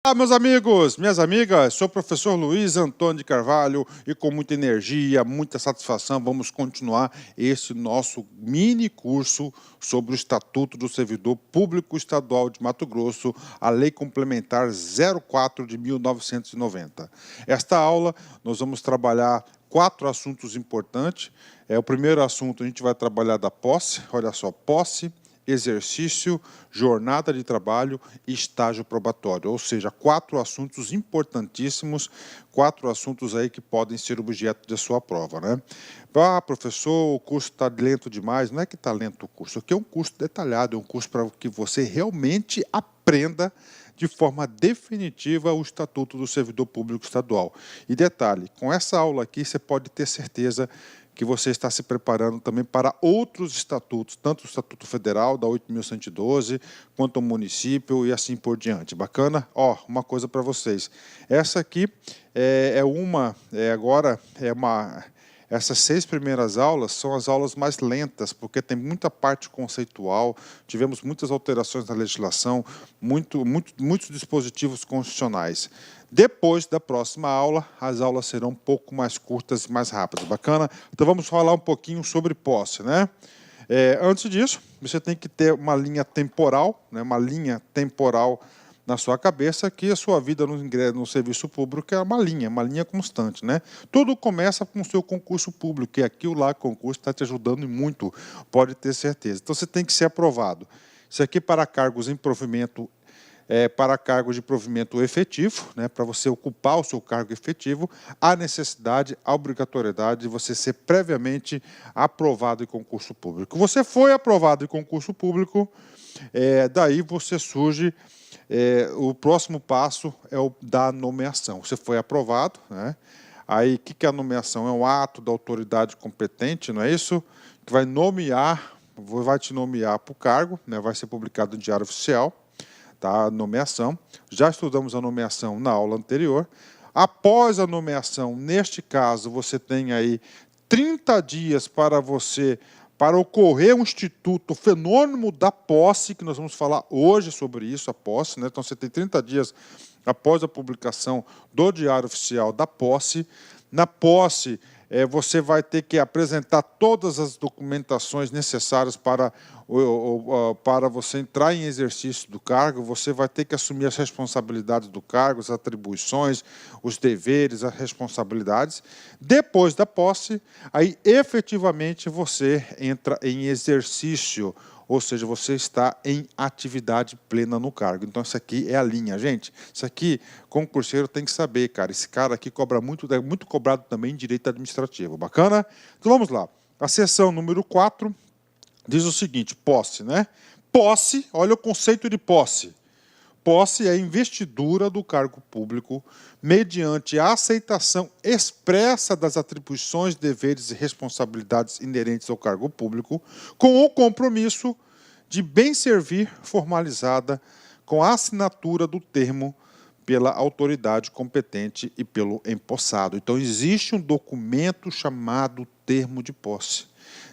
Olá, meus amigos, minhas amigas, sou o professor Luiz Antônio de Carvalho e com muita energia, muita satisfação, vamos continuar esse nosso mini curso sobre o Estatuto do Servidor Público Estadual de Mato Grosso, a Lei Complementar 04 de 1990. Esta aula nós vamos trabalhar 4 assuntos importantes. O primeiro assunto a gente vai trabalhar da posse, olha só, posse, exercício, jornada de trabalho e estágio probatório, ou seja, 4 assuntos importantíssimos, 4 assuntos aí que podem ser objeto de sua prova, né? Ah, professor, o curso está lento demais. Não é que está lento o curso, aqui é um curso detalhado, é um curso para que você realmente aprenda de forma definitiva o Estatuto do Servidor Público Estadual. E detalhe, com essa aula aqui você pode ter certeza que você está se preparando também para outros estatutos, tanto o Estatuto Federal, da 8.112, quanto o município e assim por diante. Bacana? Ó, uma coisa para vocês. Essa aqui essas 6 primeiras aulas são as aulas mais lentas, porque tem muita parte conceitual, tivemos muitas alterações na legislação, muitos dispositivos constitucionais. Depois da próxima aula, as aulas serão um pouco mais curtas e mais rápidas. Bacana? Então vamos falar um pouquinho sobre posse, né? Antes disso, você tem que ter uma linha temporal, né? Uma linha temporal na sua cabeça, que a sua vida no serviço público é uma linha constante, né? Tudo começa com o seu concurso público, e aqui o lá concurso está te ajudando muito, pode ter certeza. Então você tem que ser aprovado. Isso aqui para cargos em provimento, para cargos de provimento efetivo, né, para você ocupar o seu cargo efetivo, há necessidade, a obrigatoriedade de você ser previamente aprovado em concurso público. Você foi aprovado em concurso público, daí você surge, o próximo passo é o da nomeação. Você foi aprovado, né? Aí, o que é a nomeação? É um ato da autoridade competente, não é isso? Que vai te nomear para o cargo, né? Vai ser publicado no Diário Oficial, tá? A nomeação. Já estudamos a nomeação na aula anterior. Após a nomeação, neste caso, você tem aí 30 dias para ocorrer um instituto, o fenômeno da posse, que nós vamos falar hoje sobre isso, a posse, né? Então você tem 30 dias após a publicação do Diário Oficial da posse. Na posse, você vai ter que apresentar todas as documentações necessárias para você entrar em exercício do cargo. Você vai ter que assumir as responsabilidades do cargo, as atribuições, os deveres, as responsabilidades. Depois da posse, aí efetivamente você entra em exercício, ou seja, você está em atividade plena no cargo. Então, isso aqui é a linha, gente. Isso aqui, concurseiro tem que saber, cara. Esse cara aqui cobra muito, é muito cobrado também em direito administrativo. Bacana? Então, vamos lá. A seção número 4 diz o seguinte, posse, né? Posse, olha o conceito de posse. Posse é a investidura do cargo público mediante a aceitação expressa das atribuições, deveres e responsabilidades inerentes ao cargo público, com o compromisso de bem servir formalizada com a assinatura do termo pela autoridade competente e pelo empossado. Então, existe um documento chamado termo de posse.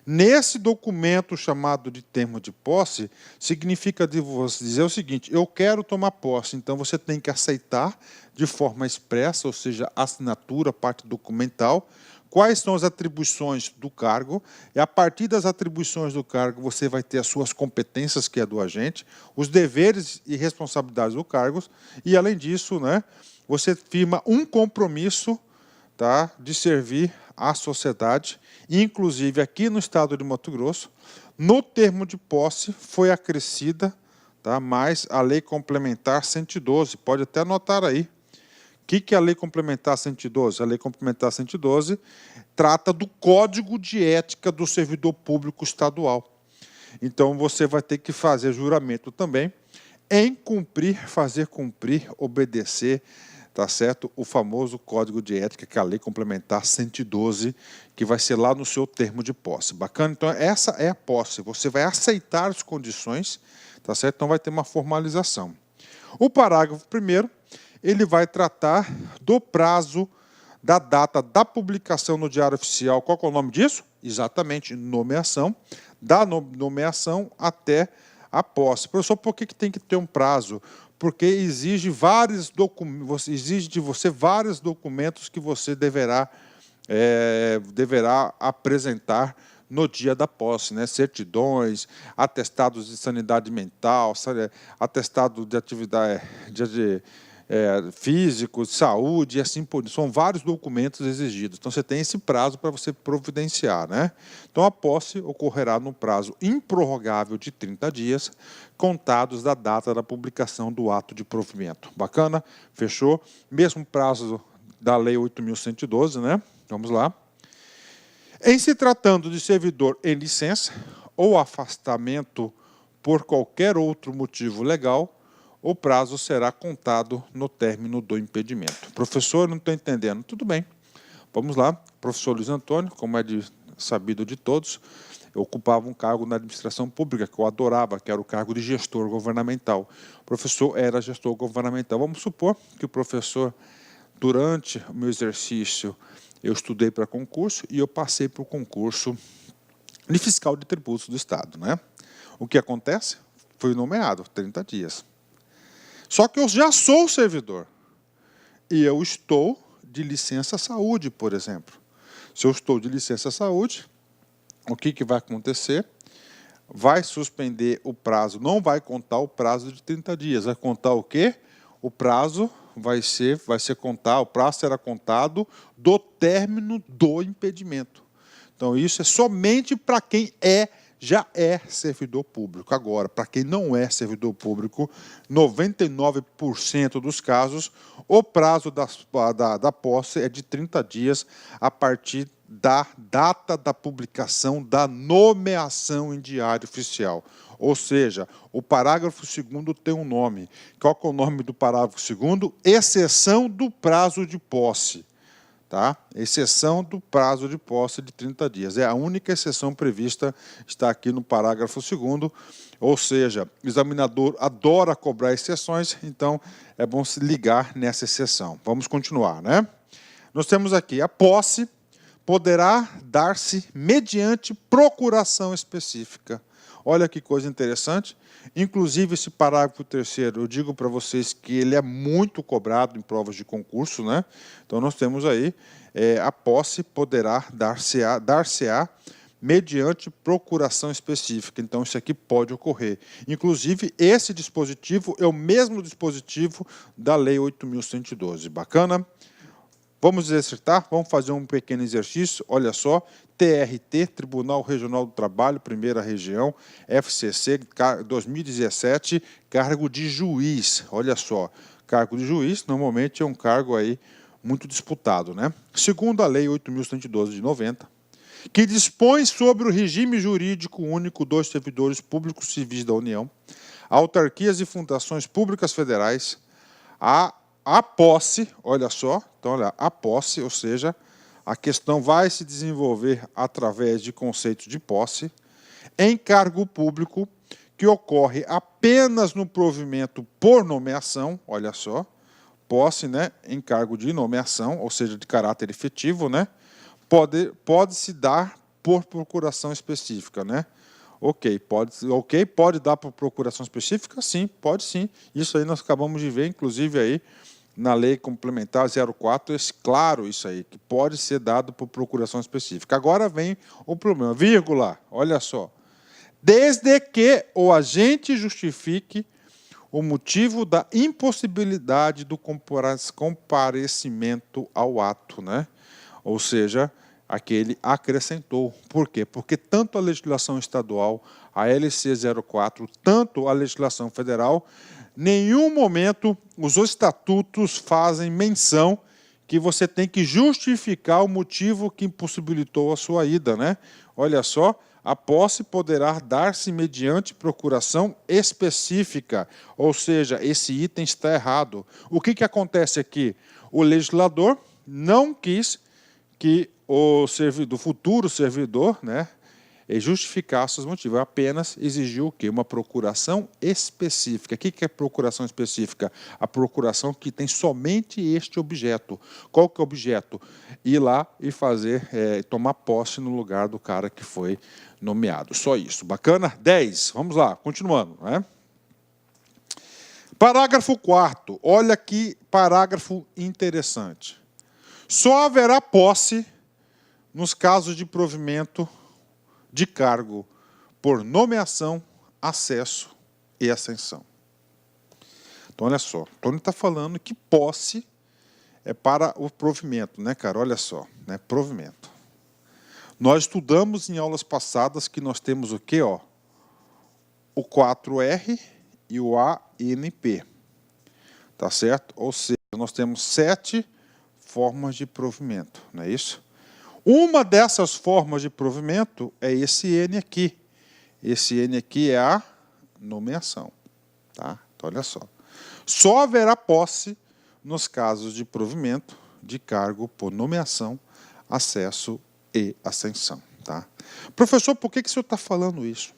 Nesse documento chamado de termo de posse, significa de você dizer o seguinte, eu quero tomar posse, então você tem que aceitar de forma expressa, ou seja, assinatura, parte documental, quais são as atribuições do cargo, e a partir das atribuições do cargo você vai ter as suas competências, que é do agente, os deveres e responsabilidades do cargo, e além disso, né, você firma um compromisso, tá, de servir à sociedade, inclusive aqui no estado de Mato Grosso, no termo de posse foi acrescida, tá, mais a Lei Complementar 112, pode até anotar aí. O que é a Lei Complementar 112? A Lei Complementar 112 trata do Código de Ética do Servidor Público Estadual. Então, você vai ter que fazer juramento também em cumprir, fazer cumprir, obedecer, tá certo? O famoso Código de Ética, que é a Lei Complementar 112, que vai ser lá no seu termo de posse. Bacana? Então, essa é a posse. Você vai aceitar as condições, tá certo? Então, vai ter uma formalização. O parágrafo 1º, ele vai tratar do prazo da data da publicação no Diário Oficial. Qual que é o nome disso? Exatamente, nomeação. Da nomeação até a posse. Professor, por que tem que ter um prazo? porque exige de você vários documentos que você deverá apresentar no dia da posse, né? Certidões, atestados de sanidade mental, atestado de atividade físico, de saúde, e assim por diante. São vários documentos exigidos. Então, você tem esse prazo para você providenciar, né? Então, a posse ocorrerá no prazo improrrogável de 30 dias, contados da data da publicação do ato de provimento. Bacana? Fechou? Mesmo prazo da Lei 8.112, né? Vamos lá. Em se tratando de servidor em licença ou afastamento por qualquer outro motivo legal, o prazo será contado no término do impedimento. Professor, não estou entendendo. Tudo bem. Vamos lá. Professor Luiz Antônio, como é sabido de todos, eu ocupava um cargo na administração pública que eu adorava, que era o cargo de gestor governamental. O professor era gestor governamental. Vamos supor que o professor, durante o meu exercício, eu estudei para concurso e eu passei para o concurso de fiscal de tributos do Estado, né? O que acontece? Fui nomeado, 30 dias. Só que eu já sou servidor e eu estou de licença saúde, por exemplo. Se eu estou de licença saúde, o que vai acontecer? Vai suspender o prazo, não vai contar o prazo de 30 dias, vai contar o quê? O prazo vai ser contar, o prazo será contado do término do impedimento. Então, isso é somente para quem já é servidor público. Agora, para quem não é servidor público, 99% dos casos, o prazo da posse é de 30 dias a partir da data da publicação da nomeação em diário oficial. Ou seja, o parágrafo 2º tem um nome. Qual é o nome do parágrafo 2º? Exceção do prazo de posse. Tá? Exceção do prazo de posse de 30 dias. É a única exceção prevista, está aqui no parágrafo 2º, ou seja, o examinador adora cobrar exceções, então é bom se ligar nessa exceção. Vamos continuar, né? Nós temos aqui a posse poderá dar-se mediante procuração específica. Olha que coisa interessante. Inclusive, esse parágrafo 3º, eu digo para vocês que ele é muito cobrado em provas de concurso, né? Então, nós temos aí, a posse poderá dar-se-á mediante procuração específica. Então, isso aqui pode ocorrer. Inclusive, esse dispositivo é o mesmo dispositivo da Lei 8.112. Bacana? Vamos exercitar? Vamos fazer um pequeno exercício. Olha só, TRT, Tribunal Regional do Trabalho, Primeira Região, FCC, 2017, cargo de juiz. Olha só, cargo de juiz normalmente é um cargo aí muito disputado, né? Segundo a Lei 8.112 de 90, que dispõe sobre o regime jurídico único dos servidores públicos civis da União, autarquias e fundações públicas federais, a posse, olha só, então olha, a posse, ou seja, a questão vai se desenvolver através de conceitos de posse, em cargo público, que ocorre apenas no provimento por nomeação, olha só, posse, né, em cargo de nomeação, ou seja, de caráter efetivo, né, pode se dar por procuração específica, né? Pode dar por procuração específica? Sim, pode sim. Isso aí nós acabamos de ver, inclusive aí na Lei Complementar 04, é claro isso aí, que pode ser dado por procuração específica. Agora vem o problema, vírgula, olha só. Desde que o agente justifique o motivo da impossibilidade do comparecimento ao ato, né? Ou seja, aquele acrescentou. Por quê? Porque tanto a legislação estadual, a LC 04, tanto a legislação federal, nenhum momento os estatutos fazem menção que você tem que justificar o motivo que impossibilitou a sua ida, né? Olha só, a posse poderá dar-se mediante procuração específica, ou seja, esse item está errado. O que acontece aqui? O legislador não quis que o futuro servidor, né, justificasse os motivos, apenas exigiu o quê? Uma procuração específica. O que é procuração específica? A procuração que tem somente este objeto. Qual que é o objeto? Ir lá e tomar posse no lugar do cara que foi nomeado. Só isso. Bacana? 10. Vamos lá, continuando, né? Parágrafo 4º, olha que parágrafo interessante. Só haverá posse nos casos de provimento de cargo por nomeação, acesso e ascensão. Então, olha só, Tony está falando que posse é para o provimento, né, cara? Olha só, né? Provimento. Nós estudamos em aulas passadas que nós temos o quê, ó? O 4R e o ANP. Tá certo? Ou seja, nós temos 7 formas de provimento, não é isso? Uma dessas formas de provimento é esse N aqui. Esse N aqui é a nomeação. Tá? Então, olha só. Só haverá posse nos casos de provimento de cargo por nomeação, acesso e ascensão. Tá? Professor, por que o senhor está falando isso?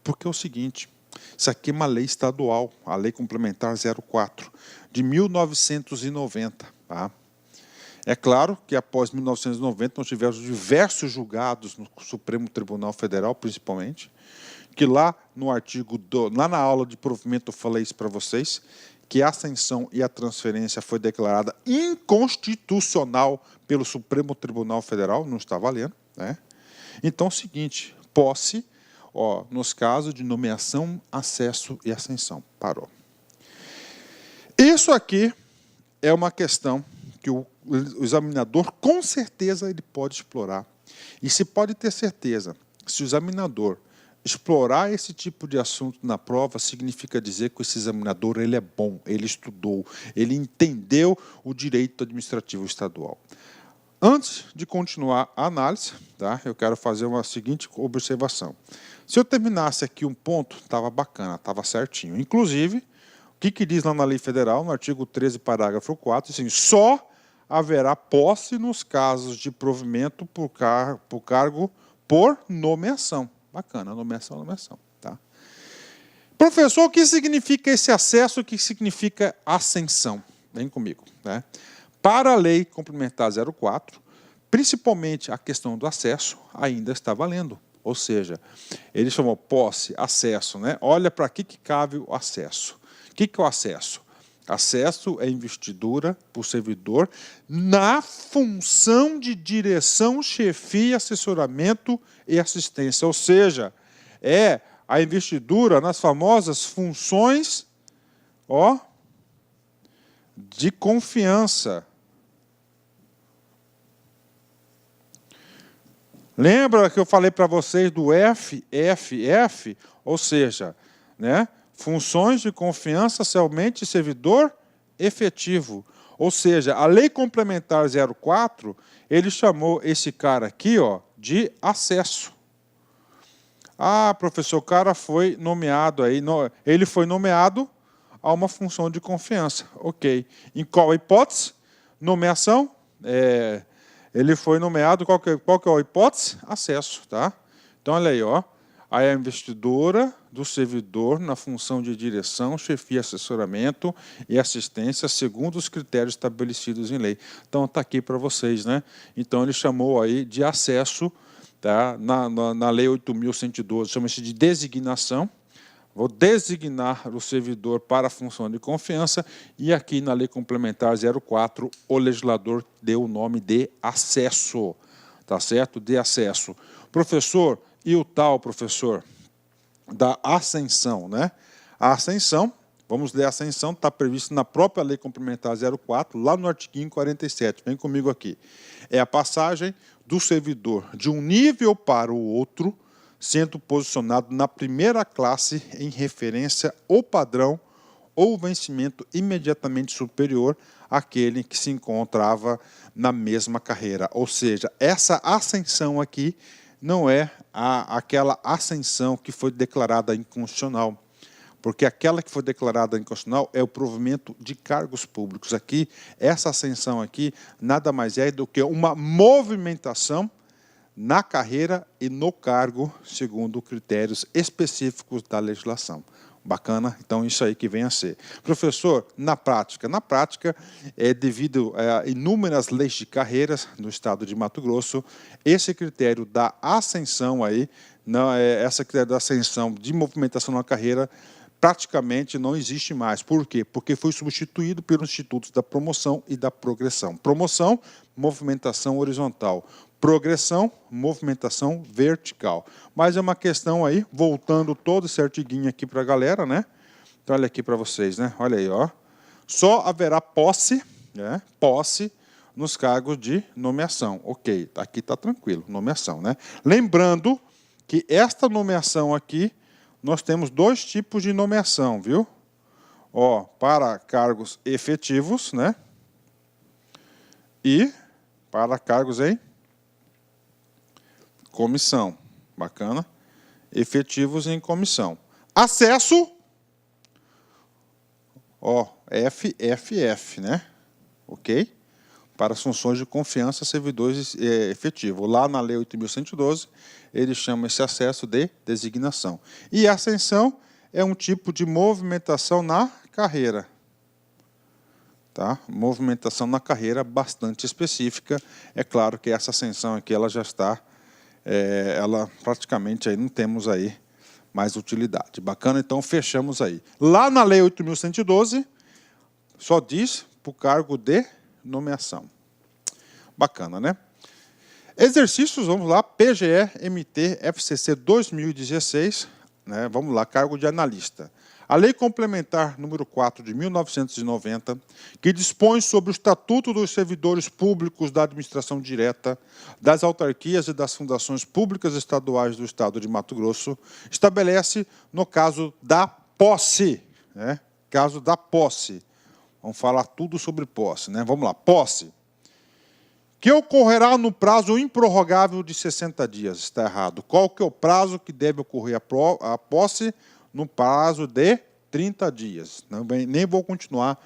Porque é o seguinte, isso aqui é uma lei estadual, a Lei Complementar 04, de 1990. Tá? É claro que após 1990 nós tivemos diversos julgados no Supremo Tribunal Federal, principalmente, que lá no artigo, lá na aula de provimento eu falei isso para vocês, que a ascensão e a transferência foi declarada inconstitucional pelo Supremo Tribunal Federal, não está valendo, né? Então é o seguinte, posse, ó, nos casos de nomeação, acesso e ascensão. Parou. Isso aqui é uma questão que o examinador, com certeza, ele pode explorar. E se pode ter certeza, se o examinador explorar esse tipo de assunto na prova, significa dizer que esse examinador ele é bom, ele estudou, ele entendeu o direito administrativo estadual. Antes de continuar a análise, tá, eu quero fazer uma seguinte observação. Se eu terminasse aqui um ponto, estava bacana, estava certinho. Inclusive, o que diz lá na Lei Federal, no artigo 13, parágrafo 4, assim, só haverá posse nos casos de provimento por cargo por nomeação. Bacana, nomeação. Tá? Professor, o que significa esse acesso? O que significa ascensão? Vem comigo. Né? Para a Lei Complementar 04, principalmente a questão do acesso ainda está valendo. Ou seja, ele chamou posse, acesso. Né? Olha para que cabe o acesso. O que é o acesso? Acesso é investidura por servidor na função de direção, chefia, assessoramento e assistência. Ou seja, é a investidura nas famosas funções, ó, de confiança. Lembra que eu falei para vocês do FFF? Ou seja, né? Funções de confiança, somente servidor efetivo. Ou seja, a Lei Complementar 04, ele chamou esse cara aqui, ó, de acesso. Ah, professor, o cara foi nomeado aí, ele foi nomeado a uma função de confiança. Ok. Em qual hipótese? Nomeação? Ele foi nomeado, qual que é a hipótese? Acesso, tá? Então, olha aí, ó. A investidura do servidor na função de direção, chefia, assessoramento e assistência, segundo os critérios estabelecidos em lei. Então, está aqui para vocês, né? Então, ele chamou aí de acesso, tá? Na Lei 8.112, chama-se de designação. Vou designar o servidor para a função de confiança e aqui na Lei Complementar 04, o legislador deu o nome de acesso, tá certo? De acesso. Professor, e o tal, professor, da ascensão, né? A ascensão, vamos ler a ascensão, está previsto na própria Lei Complementar 04, lá no artigo 47, vem comigo aqui. É a passagem do servidor de um nível para o outro, sendo posicionado na primeira classe em referência ao padrão ou vencimento imediatamente superior àquele que se encontrava na mesma carreira. Ou seja, essa ascensão aqui não é aquela ascensão que foi declarada inconstitucional, porque aquela que foi declarada inconstitucional é o provimento de cargos públicos. Aqui, essa ascensão aqui nada mais é do que uma movimentação na carreira e no cargo, segundo critérios específicos da legislação. Bacana? Então, isso aí que vem a ser. Professor, na prática, devido a inúmeras leis de carreiras no estado de Mato Grosso, esse critério da ascensão aí, essa critério da ascensão de movimentação na carreira, praticamente não existe mais. Por quê? Porque foi substituído pelos institutos da promoção e da progressão. Promoção, movimentação horizontal. Progressão, movimentação vertical. Mas é uma questão aí, voltando todo certiguinho aqui para a galera, né? Então, olha aqui para vocês, né? Olha aí, ó. Só haverá posse, né? Posse nos cargos de nomeação. Ok, aqui está tranquilo, nomeação, né? Lembrando que esta nomeação aqui, nós temos dois tipos de nomeação, viu? Ó, para cargos efetivos, né? E para cargos em comissão. Bacana. Efetivos em comissão. Acesso, ó, FFF, né? Ok? Para as funções de confiança, servidores efetivos. Lá na Lei 8.112, ele chama esse acesso de designação. E a ascensão é um tipo de movimentação na carreira. Tá? Movimentação na carreira bastante específica. É claro que essa ascensão aqui ela já está, ela praticamente aí não temos aí mais utilidade. Bacana, então fechamos aí. Lá na Lei 8.112, só diz para o cargo de nomeação. Bacana, né? Exercícios, vamos lá, PGE, MT, FCC 2016, né? Vamos lá, cargo de analista. A Lei Complementar número 4 de 1990, que dispõe sobre o Estatuto dos Servidores Públicos da Administração Direta, das autarquias e das fundações públicas estaduais do Estado de Mato Grosso, estabelece no caso da posse, né? Caso da posse. Vamos falar tudo sobre posse, né? Vamos lá, posse. Que ocorrerá no prazo improrrogável de 60 dias. Está errado. Qual que é o prazo que deve ocorrer a posse? No prazo de 30 dias. Nem vou continuar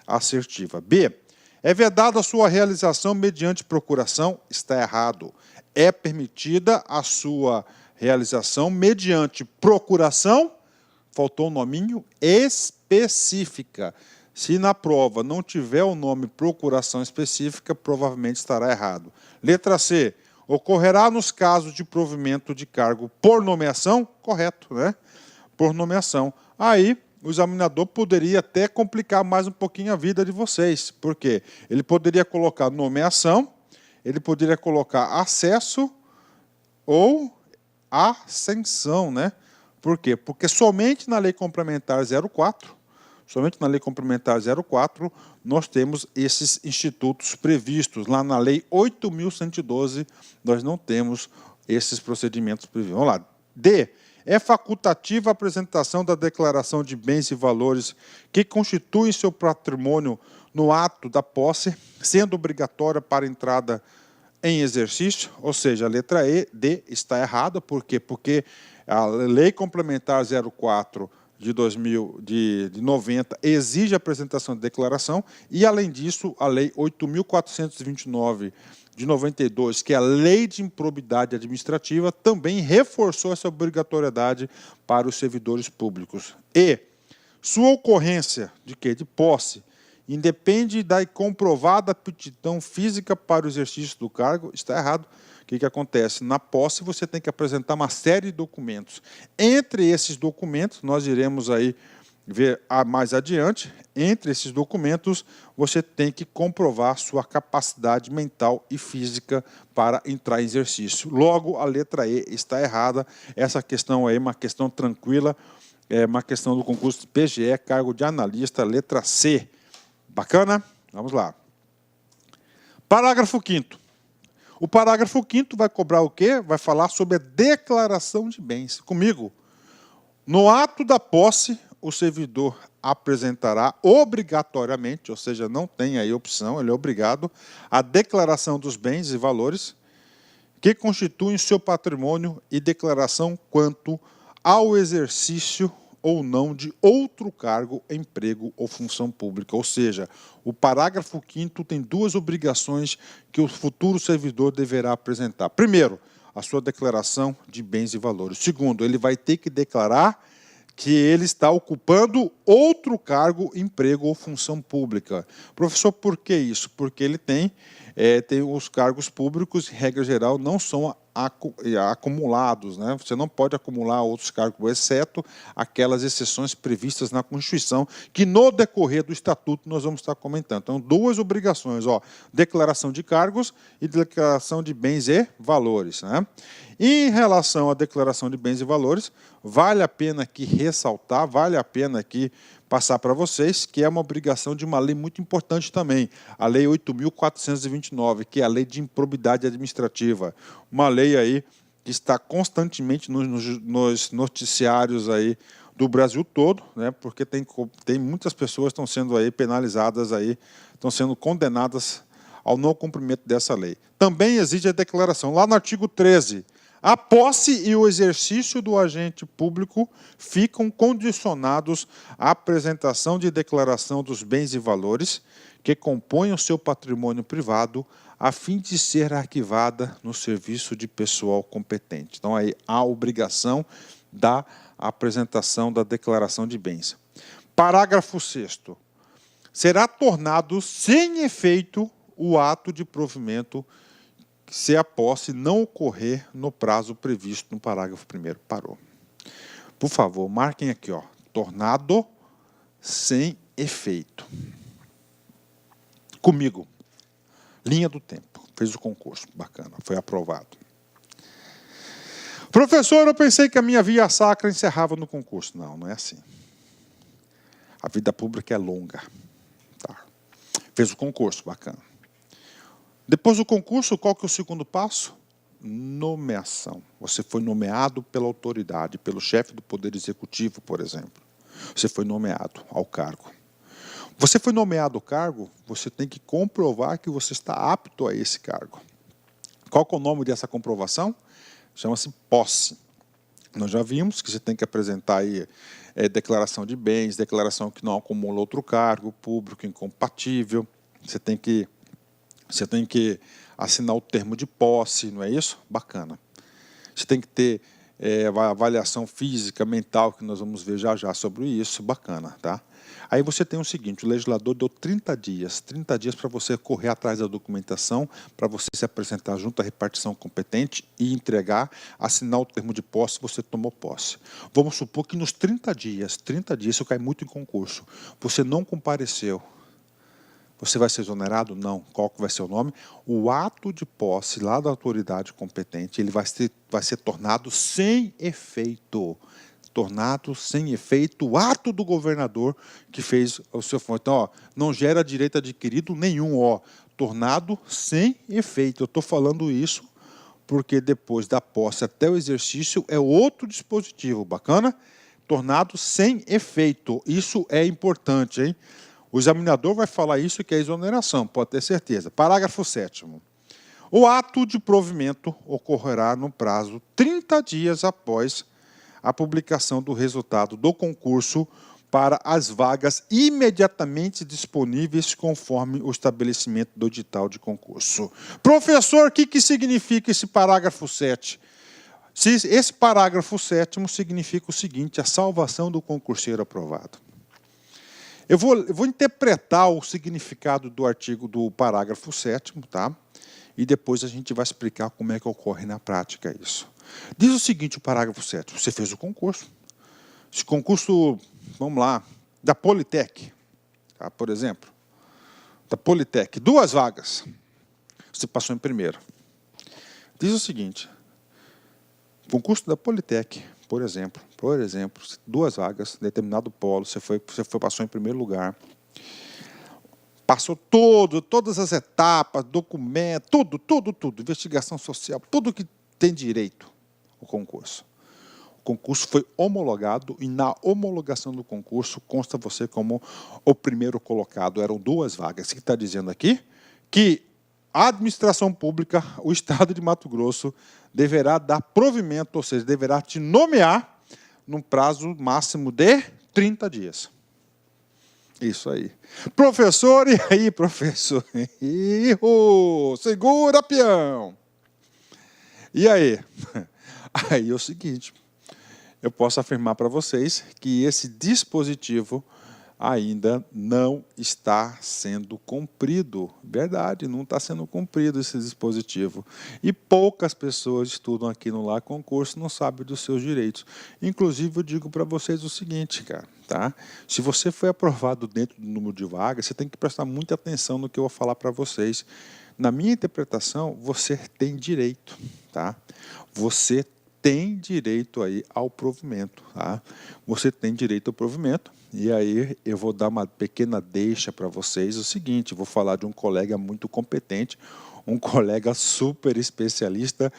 a assertiva. B. É vedada a sua realização mediante procuração? Está errado. É permitida a sua realização mediante procuração? Faltou um nominho específica. Se na prova não tiver o nome procuração específica, provavelmente estará errado. Letra C. Ocorrerá nos casos de provimento de cargo por nomeação? Correto, né? Por nomeação. Aí, o examinador poderia até complicar mais um pouquinho a vida de vocês. Por quê? Ele poderia colocar nomeação, ele poderia colocar acesso ou ascensão, né? Por quê? Porque somente na Lei Complementar 04, nós temos esses institutos previstos. Lá na Lei 8.112, nós não temos esses procedimentos previstos. Vamos lá. D. É facultativa a apresentação da declaração de bens e valores que constituem seu patrimônio no ato da posse, sendo obrigatória para entrada em exercício, ou seja, a letra D está errada. Por quê? Porque a Lei Complementar 04 de 90 exige a apresentação de declaração e, além disso, a Lei 8.429 de 92, que é a Lei de Improbidade Administrativa, também reforçou essa obrigatoriedade para os servidores públicos. E sua ocorrência de quê? De posse independe da comprovada aptidão física para o exercício do cargo. Está errado. O que acontece? Na posse, você tem que apresentar uma série de documentos. Entre esses documentos, nós iremos aí ver mais adiante, entre esses documentos, você tem que comprovar sua capacidade mental e física para entrar em exercício. Logo, a letra E está errada. Essa questão aí é uma questão tranquila, é uma questão do concurso PGE, cargo de analista, letra C. Bacana? Vamos lá. Parágrafo 5º. O parágrafo 5º vai cobrar o quê? Vai falar sobre a declaração de bens. Comigo. No ato da posse, o servidor apresentará obrigatoriamente, ou seja, não tem aí opção, ele é obrigado, a declaração dos bens e valores que constituem seu patrimônio e declaração quanto ao exercício ou não de outro cargo, emprego ou função pública. Ou seja, o parágrafo 5º tem duas obrigações que o futuro servidor deverá apresentar. Primeiro, a sua declaração de bens e valores. Segundo, ele vai ter que declarar que ele está ocupando outro cargo, emprego ou função pública. Professor, por que isso? Porque ele tem os cargos públicos, em regra geral, não são acumulados, né? Você não pode acumular outros cargos, exceto aquelas exceções previstas na Constituição, que no decorrer do Estatuto nós vamos estar comentando. Então, duas obrigações, declaração de cargos e declaração de bens e valores, né? Em relação à declaração de bens e valores, vale a pena aqui ressaltar, vale a pena aqui passar para vocês, que é uma obrigação de uma lei muito importante também, a Lei 8.429, que é a Lei de Improbidade Administrativa. Uma lei aí que está constantemente nos noticiários aí do Brasil todo, né, porque tem muitas pessoas que estão sendo aí penalizadas, aí, estão sendo condenadas ao não cumprimento dessa lei. Também exige a declaração, lá no artigo 13, a posse e o exercício do agente público ficam condicionados à apresentação de declaração dos bens e valores que compõem o seu patrimônio privado, a fim de ser arquivada no serviço de pessoal competente. Então, aí há a obrigação da apresentação da declaração de bens. Parágrafo 6º. Será tornado sem efeito o ato de provimento se a posse não ocorrer no prazo previsto no parágrafo 1º. Parou. Por favor, marquem aqui, tornado sem efeito. Comigo. Linha do tempo. Fez o concurso. Bacana. Foi aprovado. Professor, eu pensei que a minha via sacra encerrava no concurso. Não, não é assim. A vida pública é longa. Tá. Fez o concurso. Bacana. Depois do concurso, qual que é o segundo passo? Nomeação. Você foi nomeado pela autoridade, pelo chefe do Poder Executivo, por exemplo. Você foi nomeado ao cargo. Você foi nomeado ao cargo, você tem que comprovar que você está apto a esse cargo. Qual que é o nome dessa comprovação? Chama-se posse. Nós já vimos que você tem que apresentar aí declaração de bens, declaração que não acumula outro cargo, público incompatível. Você tem que assinar o termo de posse, não é isso? Bacana. Você tem que ter avaliação física, mental, que nós vamos ver já sobre isso, bacana, tá? Aí você tem o seguinte, o legislador deu 30 dias para você correr atrás da documentação, para você se apresentar junto à repartição competente e entregar, assinar o termo de posse, você tomou posse. Vamos supor que nos 30 dias, isso cai muito em concurso, você não compareceu. Você vai ser exonerado? Não. Qual que vai ser o nome? O ato de posse lá da autoridade competente, ele vai ser tornado sem efeito. Tornado sem efeito o ato do governador que fez o seu fundo. Então, não gera direito adquirido nenhum. Tornado sem efeito. Eu estou falando isso porque depois da posse até o exercício é outro dispositivo. Bacana? Tornado sem efeito. Isso é importante, hein? O examinador vai falar isso, que é exoneração, pode ter certeza. Parágrafo 7º. O ato de provimento ocorrerá no prazo 30 dias após a publicação do resultado do concurso para as vagas imediatamente disponíveis conforme o estabelecimento do edital de concurso. Professor, o que significa esse parágrafo 7? Esse parágrafo 7º significa o seguinte, a salvação do concurseiro aprovado. Eu vou interpretar o significado do parágrafo 7º, tá? E depois a gente vai explicar como é que ocorre na prática isso. Diz o seguinte, o parágrafo 7º, você fez o concurso. Esse concurso, vamos lá, da Politec, tá? Por exemplo, da Politec, 2 vagas. Você passou em primeiro. Diz o seguinte, concurso da Politec, por exemplo, 2 vagas, determinado polo, você passou em primeiro lugar, passou todas as etapas, documento, tudo, investigação social, tudo que tem direito ao concurso. O concurso foi homologado e na homologação do concurso consta você como o primeiro colocado, eram 2 vagas. O que está dizendo aqui? Que a administração pública, o Estado de Mato Grosso, deverá dar provimento, ou seja, deverá te nomear num prazo máximo de 30 dias. Isso aí. Professor, e aí, professor? Segura, peão! E aí? Aí é o seguinte, eu posso afirmar para vocês que esse dispositivo ainda não está sendo cumprido. Verdade, não está sendo cumprido esse dispositivo. E poucas pessoas estudam aqui no Lá Concurso e não sabem dos seus direitos. Inclusive, eu digo para vocês o seguinte, cara, tá? Se você foi aprovado dentro do número de vagas, você tem que prestar muita atenção no que eu vou falar para vocês. Na minha interpretação, você tem direito, tá? Você tem direito aí ao provimento, tá? Você tem direito ao provimento. E aí eu vou dar uma pequena deixa para vocês, o seguinte, vou falar de um colega muito competente, um colega super especialista,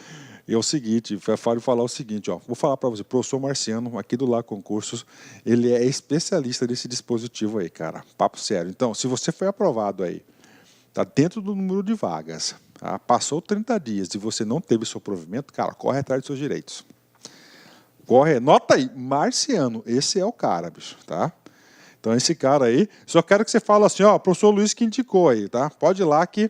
e é o seguinte, vou falar o seguinte, ó, vou falar para você, o professor Marciano, aqui do Lá Concursos, ele é especialista desse dispositivo aí, cara, papo sério. Então, se você foi aprovado aí, tá dentro do número de vagas, tá? Passou 30 dias e você não teve seu provimento, cara, corre atrás dos seus direitos. Corre, nota aí, Marciano, esse é o cara, bicho, tá? Então, esse cara aí, só quero que você fale assim, ó, professor Luiz que indicou aí, tá? Pode ir lá que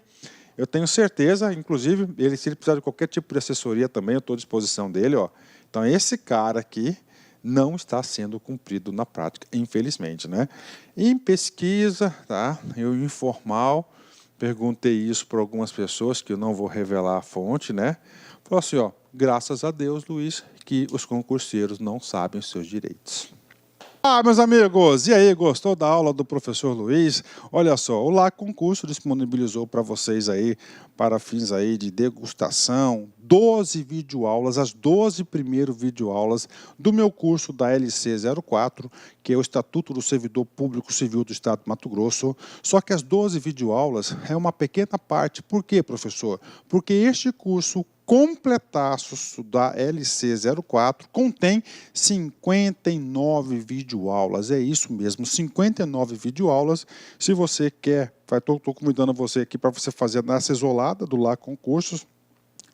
eu tenho certeza, inclusive, se ele precisar de qualquer tipo de assessoria também, eu estou à disposição dele, ó. Então, esse cara aqui não está sendo cumprido na prática, infelizmente, né? Em pesquisa, tá? Eu informal, perguntei isso para algumas pessoas, que eu não vou revelar a fonte, né? Falou assim, ó, graças a Deus, Luiz, que os concurseiros não sabem os seus direitos. Ah, meus amigos, e aí, gostou da aula do professor Luiz? Olha só, o Lá Concurso disponibilizou para vocês aí, para fins aí de degustação, 12 videoaulas, as 12 primeiras videoaulas do meu curso da LC 04, que é o Estatuto do Servidor Público Civil do Estado de Mato Grosso. Só que as 12 videoaulas é uma pequena parte. Por quê, professor? Porque este curso completaço da LC 04 contém 59 videoaulas, é isso mesmo, 59 videoaulas. Se você quer, estou convidando você aqui para você fazer nessa isolada do Lá Concursos,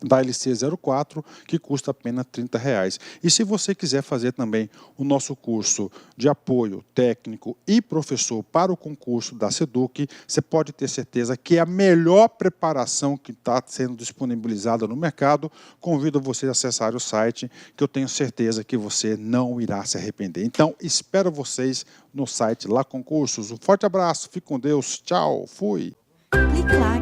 da LC 04, que custa apenas R$30. E se você quiser fazer também o nosso curso de apoio técnico e professor para o concurso da SEDUC, você pode ter certeza que é a melhor preparação que está sendo disponibilizada no mercado. Convido você a acessar o site, que eu tenho certeza que você não irá se arrepender. Então, espero vocês no site Lá Concursos. Um forte abraço, fique com Deus, tchau, fui! Clique lá.